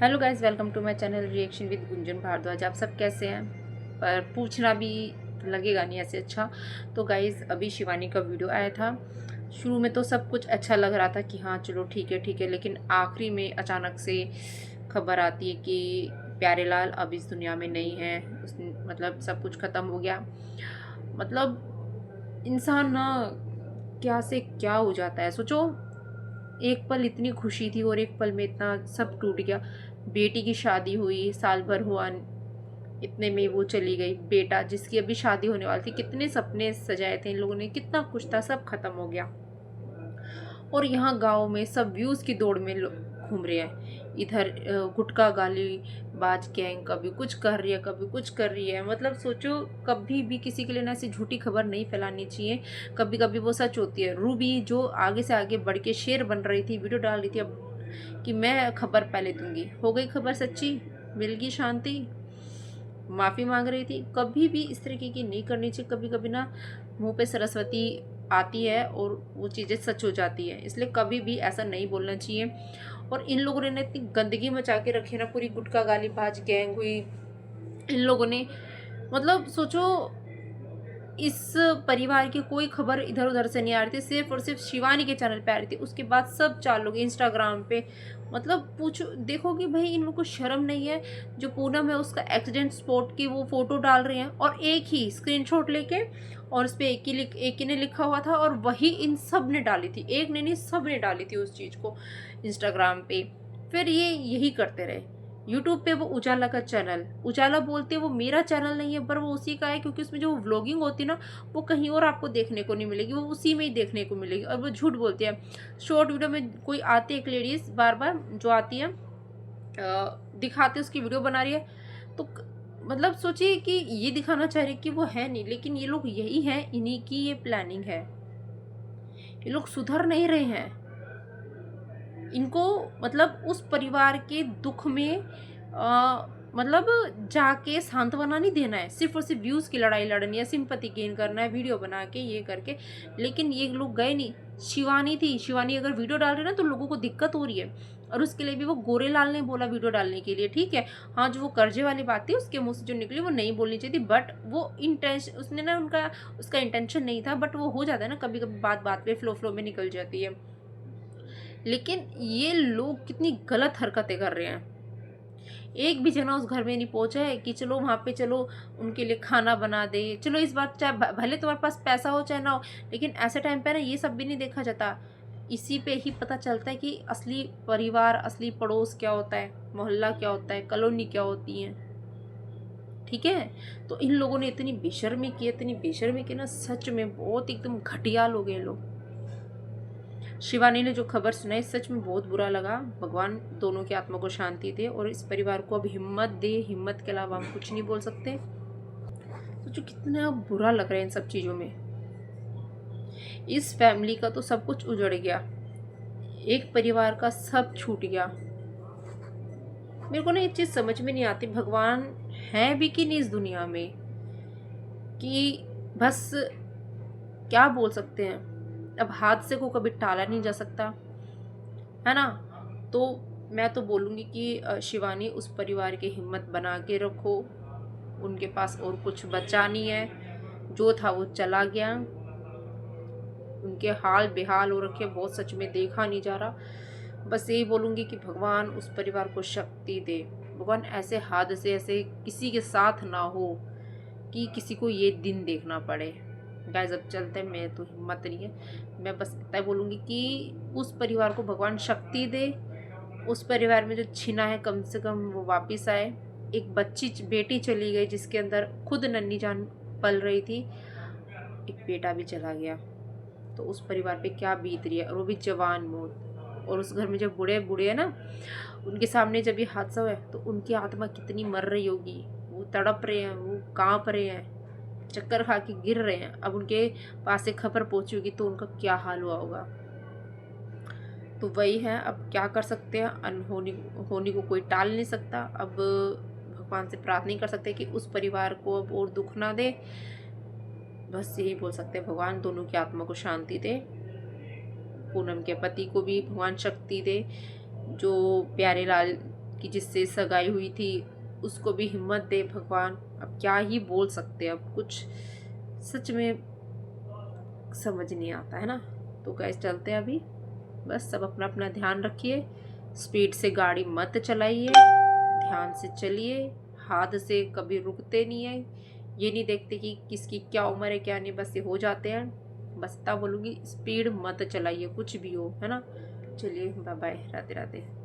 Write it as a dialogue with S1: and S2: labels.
S1: Hello guys, welcome to my channel reaction with Gunjan Bhardwaj. आप सब कैसे हैं? पर पूछना भी लगेगा नहीं ऐसे। अच्छा, तो गाइस अभी शिवानी का वीडियो आया था। शुरू में तो सब कुछ अच्छा लग रहा था कि हाँ चलो ठीक है ठीक है, लेकिन आखिरी में अचानक से खबर आती है कि प्यारेलाल अब इस दुनिया में नहीं है। मतलब सब कुछ ख़त्म हो गया। मतलब इंसान ना क्या से क्या हो जाता है। सोचो, एक पल इतनी खुशी थी और एक पल में इतना सब टूट गया। बेटी की शादी हुई, साल भर हुआ, इतने में वो चली गई। बेटा जिसकी अभी शादी होने वाली थी, कितने सपने सजाए थे इन लोगों ने, कितना कुछ था, सब खत्म हो गया। और यहाँ गांव में सब व्यूज की दौड़ में घूम रहे हैं। इधर गुटखा गाली बाज गैंग कभी कुछ कर रही है, कभी कुछ कर रही है। मतलब सोचो, कभी भी किसी के लिए ना ऐसी झूठी खबर नहीं फैलानी चाहिए। कभी कभी वो सच होती है। रूबी जो आगे से आगे बढ़ के शेर बन रही थी, वीडियो डाल रही थी अब कि मैं खबर पहले दूंगी, हो गई खबर सच्ची, मिल गई शांति, माफ़ी मांग रही थी। कभी भी इस तरीके की नहीं करनी चाहिए। कभी कभी ना मुंह पे सरस्वती आती है और वो चीज़ें सच हो जाती है, इसलिए कभी भी ऐसा नहीं बोलना चाहिए। और इन लोगों ने इतनी गंदगी मचा के रखी ना, पूरी गुटखा गाली बाज गैंग हुई इन लोगों ने। मतलब सोचो, इस परिवार की कोई खबर इधर उधर से नहीं आ रही थी, सिर्फ और सिर्फ शिवानी के चैनल पे आ रही थी। उसके बाद सब चालू हो गए इंस्टाग्राम पे। मतलब पूछो, देखो कि भाई इन लोगों को शर्म नहीं है। जो पूनम है उसका एक्सीडेंट स्पॉट की वो फोटो डाल रहे हैं और एक ही स्क्रीनशॉट लेके, और उस पर एक ही ने लिखा हुआ था और वही इन सब ने डाली थी। एक ने नहीं, सब ने डाली थी उस चीज़ को इंस्टाग्राम पे। फिर ये यही करते रहे। यूट्यूब पे वो उजाला का चैनल, उजाला बोलते हैं वो मेरा चैनल नहीं है, पर वो उसी का है, क्योंकि उसमें जो व्लॉगिंग होती है ना, वो कहीं और आपको देखने को नहीं मिलेगी, वो उसी में ही देखने को मिलेगी। और वो झूठ बोलती है। शॉर्ट वीडियो में कोई आती है एक लेडीज बार बार जो आती है, दिखाते उसकी वीडियो बना रही है, तो मतलब सोचिए कि ये दिखाना चाह रही कि वो है नहीं, लेकिन ये लोग यही हैं, इन्हीं की ये प्लानिंग है। ये लोग सुधर नहीं रहे हैं। इनको मतलब उस परिवार के दुख में मतलब जाके सांत्वना नहीं देना है, सिर्फ और सिर्फ व्यूज़ की लड़ाई लड़नी है, सिंपैथी गेन करना है वीडियो बना के ये करके। लेकिन ये लोग गए नहीं। शिवानी थी, शिवानी अगर वीडियो डाल रही है ना तो लोगों को दिक्कत हो रही है, और उसके लिए भी वो गोरेलाल ने बोला वीडियो डालने के लिए, ठीक है। हाँ, जो वो कर्जे वाली बात थी उसके मुंह से जो निकली वो नहीं बोलनी चाहिए थी, बट वो इंटेंशन उसने ना, उनका उसका इंटेंशन नहीं था, बट वो हो जाता है ना कभी कभी, बात बात पे फ्लो फ्लो में निकल जाती है। लेकिन ये लोग कितनी गलत हरकतें कर रहे हैं। एक भी जना उस घर में नहीं पहुंचा है कि चलो वहाँ पे चलो उनके लिए खाना बना दे। चलो इस बात, चाहे भले तुम्हारे पास पैसा हो चाहे ना हो, लेकिन ऐसे टाइम पे ना ये सब भी नहीं देखा जाता। इसी पे ही पता चलता है कि असली परिवार, असली पड़ोस क्या होता है, मोहल्ला क्या होता है, कॉलोनी क्या होती है। ठीक है। तो इन लोगों ने इतनी बेशर्मी की, इतनी बेशर्मी की ना, सच में बहुत एकदम घटिया लोग हैं लोग। शिवानी ने जो खबर सुनाई, सच में बहुत बुरा लगा। भगवान दोनों की आत्मा को शांति दे और इस परिवार को अब हिम्मत दे। हिम्मत के अलावा हम कुछ नहीं बोल सकते। सोचो कितना बुरा लग रहा है इन सब चीज़ों में। इस फैमिली का तो सब कुछ उजड़ गया, एक परिवार का सब छूट गया। मेरे को ना ये चीज़ समझ में नहीं आती, भगवान है भी कि नहीं इस दुनिया में, कि बस क्या बोल सकते हैं। अब हादसे को कभी टाला नहीं जा सकता, है ना। तो मैं तो बोलूँगी कि शिवानी, उस परिवार की हिम्मत बना के रखो। उनके पास और कुछ बचा नहीं है, जो था वो चला गया। उनके हाल बेहाल हो रखे, बहुत सच में देखा नहीं जा रहा। बस यही बोलूँगी कि भगवान उस परिवार को शक्ति दे। भगवान ऐसे हादसे ऐसे किसी के साथ ना हो कि किसी को ये दिन देखना पड़े। गाइस अब चलते हैं, मैं तो हिम्मत नहीं है। मैं बस इतना बोलूँगी कि उस परिवार को भगवान शक्ति दे। उस परिवार में जो छिना है कम से कम वो वापस आए। एक बच्ची बेटी चली गई जिसके अंदर खुद नन्ही जान पल रही थी, एक बेटा भी चला गया। तो उस परिवार पे क्या बीत रही है, और वो भी जवान मौत। और उस घर में जब बूढ़े बूढ़े है ना, उनके सामने जब ये हादसा हुआ है तो उनकी आत्मा कितनी मर रही होगी। वो तड़प रहे हैं, वो कांप रहे हैं, चक्कर खा के गिर रहे हैं। अब उनके पास से खबर पहुंची होगी तो उनका क्या हाल हुआ होगा। तो वही है, अब क्या कर सकते हैं। अनहोनी होनी को कोई टाल नहीं सकता। अब भगवान से प्रार्थना कर सकते हैं कि उस परिवार को अब और दुख ना दे। बस यही बोल सकते हैं, भगवान दोनों की आत्मा को शांति दे। पूनम के पति को भी भगवान शक्ति दे। जो प्यारे लाल कि जिससे सगाई हुई थी उसको भी हिम्मत दे भगवान। अब क्या ही बोल सकते, अब कुछ सच में समझ नहीं आता है ना। तो गैस चलते हैं अभी, बस सब अपना अपना ध्यान रखिए, स्पीड से गाड़ी मत चलाइए, ध्यान से चलिए, हाथ से कभी रुकते नहीं है, ये नहीं देखते कि किसकी क्या उम्र है क्या नहीं, बस ये हो जाते हैं। बस तब बोलूँगी स्पीड मत चलाइए कुछ भी हो, है ना। चलिए बाय बाय, राधे राधे।